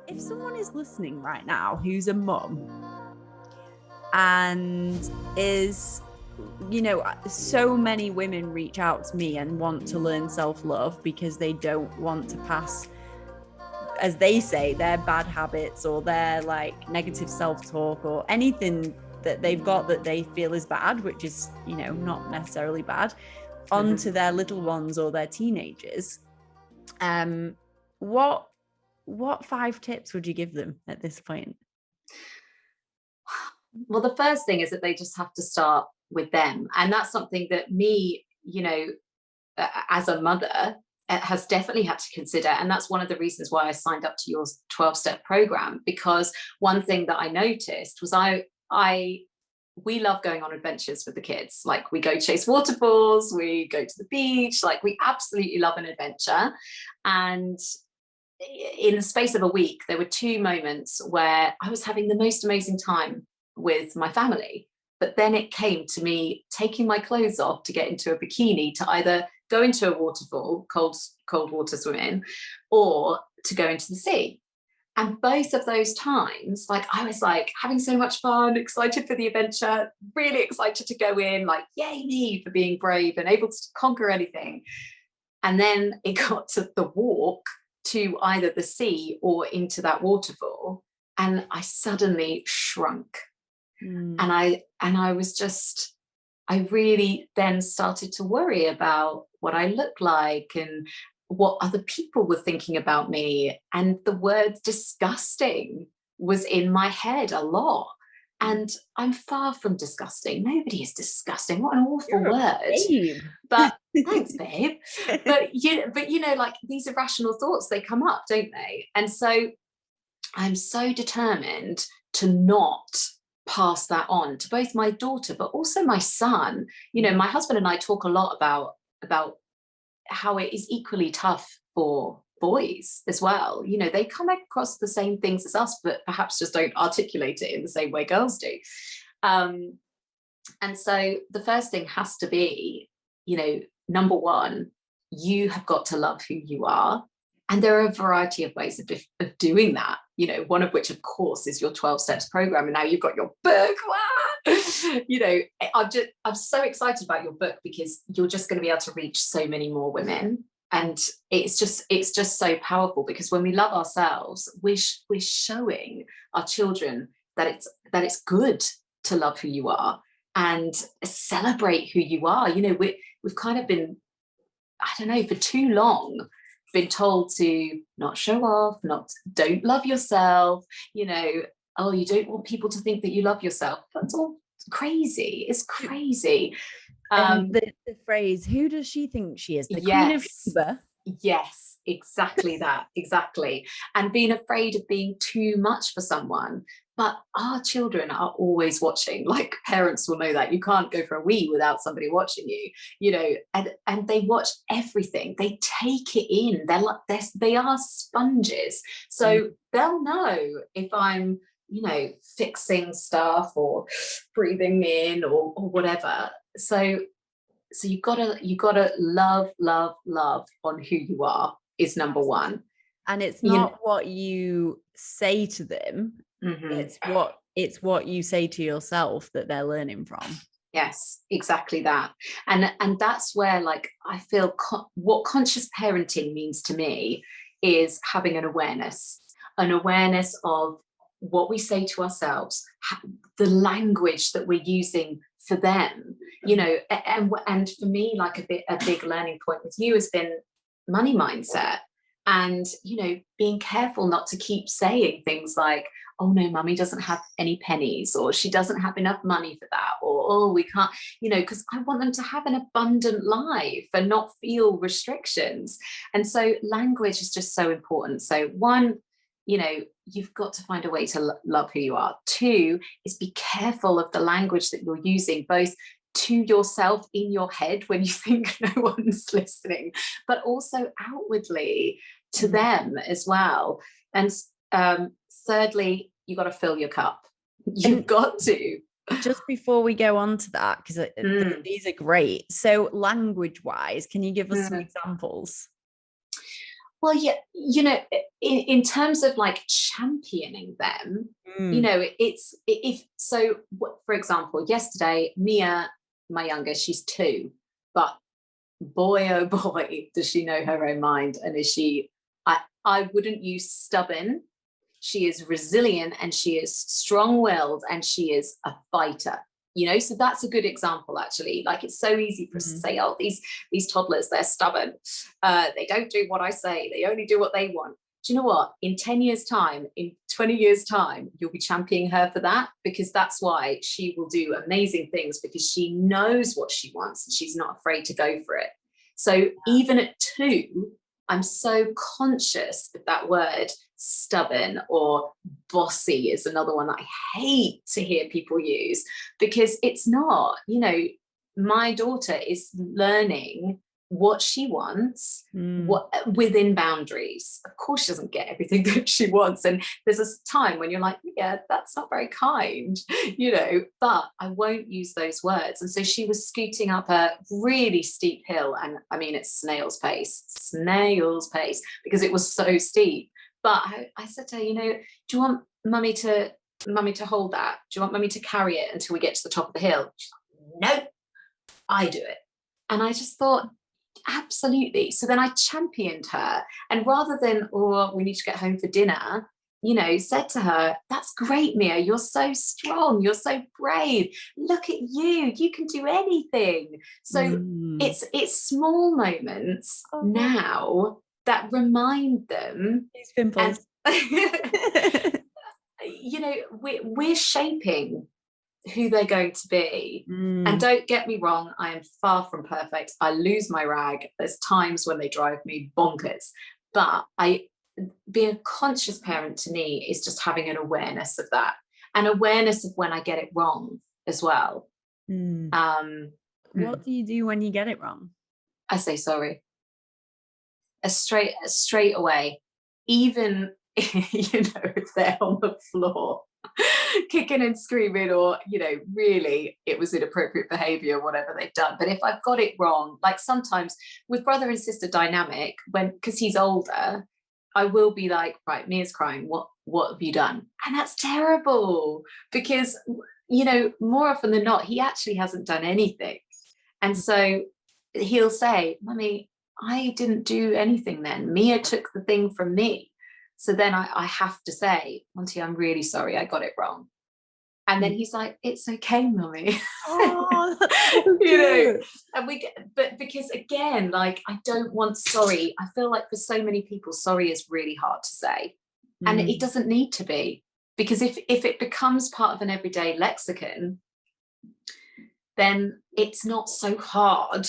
If someone is listening right now who's a mum and is, so many women reach out to me and want to learn self-love because they don't want to pass, as they say, their bad habits or their like negative self-talk or anything that they've got that they feel is bad, which is, not necessarily bad, onto their little ones or their teenagers. What 5 tips would you give them at this point? Well, the first thing is that they just have to start with them. And that's something that me, as a mother, has definitely had to consider. And that's one of the reasons why I signed up to your 12-step program, because one thing that I noticed was we love going on adventures with the kids. Like, we go chase waterfalls, we go to the beach, like we absolutely love an adventure. And in the space of a week, there were 2 moments where I was having the most amazing time with my family. But then it came to me taking my clothes off to get into a bikini to either go into a waterfall, cold water swimming, or to go into the sea. And both of those times, like, I was like having so much fun, excited for the adventure, really excited to go in, like, yay me for being brave and able to conquer anything. And then it got to the walk to either the sea or into that waterfall, and I suddenly shrunk. And I was just, I really then started to worry about what I looked like and what other people were thinking about me. And the word disgusting was in my head a lot. And I'm far from disgusting. Nobody is disgusting. What an awful word. Babe. But thanks, babe. But like, these irrational thoughts, they come up, don't they? And so I'm so determined to not pass that on to both my daughter, but also my son. My husband and I talk a lot about how it is equally tough for boys as well. They come across the same things as us, but perhaps just don't articulate it in the same way girls do. And so the first thing has to be, number one, you have got to love who you are. And there are a variety of ways of doing that, one of which, of course, is your 12 steps program. And now you've got your book. I'm so excited about your book, because you're just going to be able to reach so many more women. And it's just so powerful, because when we love ourselves, we're showing our children that it's good to love who you are and celebrate who you are. We've kind of been, I don't know, for too long, been told to not show off, don't love yourself, you don't want people to think that you love yourself. That's all crazy. It's crazy. The phrase, who does she think she is? The Queen of Sheba? Yes, exactly that. Exactly. And being afraid of being too much for someone. But our children are always watching. Like, parents will know that. You can't go for a wee without somebody watching you, and they watch everything. They take it in. They are sponges. So they'll know if I'm, fixing stuff or breathing in or whatever. So you gotta love on who you are is number one. And it's not what you say to them. Mm-hmm. It's what you say to yourself that they're learning from. Yes, exactly that. And that's where, like, I feel what conscious parenting means to me is having an awareness of what we say to ourselves, the language that we're using for them, and for me, like a big learning point with you has been money mindset. And, being careful not to keep saying things like, oh no, mummy doesn't have any pennies, or she doesn't have enough money for that, or, oh, we can't, because I want them to have an abundant life and not feel restrictions. And so language is just so important. So one, you've got to find a way to love who you are. 2 is be careful of the language that you're using, both to yourself in your head when you think no one's listening, but also outwardly to them as well. And thirdly, you got to fill your cup. You've got to. Just before we go on to that, because these are great. So language wise, can you give us some examples? Well, yeah, in terms of like championing them, if so, for example, yesterday, Mia, my youngest, she's 2, but boy, oh boy, does she know her own mind. And I wouldn't use stubborn. She is resilient and she is strong-willed and she is a fighter. So that's a good example, actually. Like, it's so easy for us to say, oh, these toddlers, they're stubborn. They don't do what I say. They only do what they want. Do you know what? In 10 years' time, in 20 years' time, you'll be championing her for that, because that's why she will do amazing things, because she knows what she wants and she's not afraid to go for it. So even at 2, I'm so conscious of that word stubborn, or bossy is another one that I hate to hear people use, because it's not, my daughter is learning what she wants, what within boundaries. Of course, she doesn't get everything that she wants. And there's a time when you're like, yeah, that's not very kind, but I won't use those words. And so she was scooting up a really steep hill. And I mean, it's snail's pace, because it was so steep. But I said to her, do you want mummy to hold that? Do you want mummy to carry it until we get to the top of the hill? She's like, no, I do it. And I just thought, absolutely. So then I championed her. And rather than, oh, we need to get home for dinner, said to her, that's great, Mia. You're so strong. You're so brave. Look at you. You can do anything. So it's small moments now that remind them. These pimples. And, we're shaping who they're going to be. And don't get me wrong, I am far from perfect. I lose my rag. There's times when they drive me bonkers. But being a conscious parent to me is just having an awareness of that, and awareness of when I get it wrong as well. What do you do when you get it wrong? I say sorry. Straight away, even if they're on the floor kicking and screaming, or really it was inappropriate behavior, whatever they've done. But if I've got it wrong, like sometimes with brother and sister dynamic, because he's older, I will be like, right, Mia's crying, what have you done? And that's terrible, because more often than not, he actually hasn't done anything. And so he'll say, Mummy, I didn't do anything then. Mia took the thing from me. So then I have to say, Monty, I'm really sorry, I got it wrong. And then he's like, it's okay, Mummy. And but because again, like, I don't want sorry. I feel like for so many people, sorry is really hard to say. And it doesn't need to be, because if it becomes part of an everyday lexicon, then it's not so hard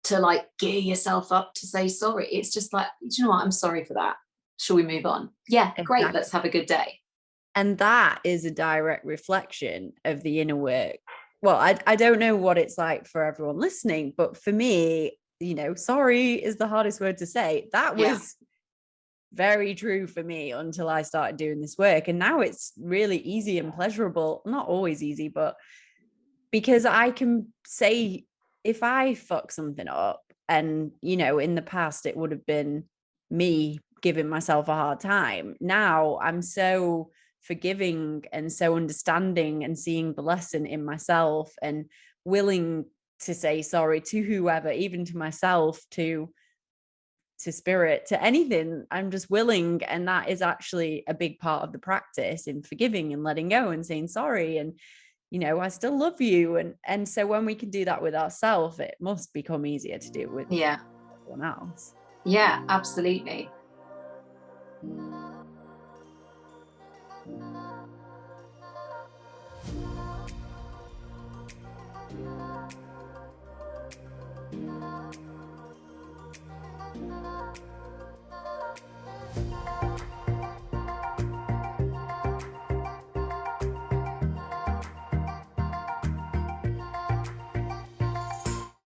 to like gear yourself up to say sorry. It's just like, do you know what? I'm sorry for that. Shall we move on? Yeah, exactly. Great. Let's have a good day. And that is a direct reflection of the inner work. Well, I don't know what it's like for everyone listening, but for me, sorry is the hardest word to say. That was very true for me until I started doing this work. And now it's really easy and pleasurable. Not always easy, but because I can say, if I fuck something up, and, in the past, it would have been me giving myself a hard time. Now I'm so forgiving and so understanding, and seeing the lesson in myself, and willing to say sorry to whoever, even to myself, to spirit, to anything. I'm just willing. And that is actually a big part of the practice in forgiving and letting go and saying sorry. And, I still love you. And so when we can do that with ourselves, it must become easier to do with everyone else. Yeah, absolutely.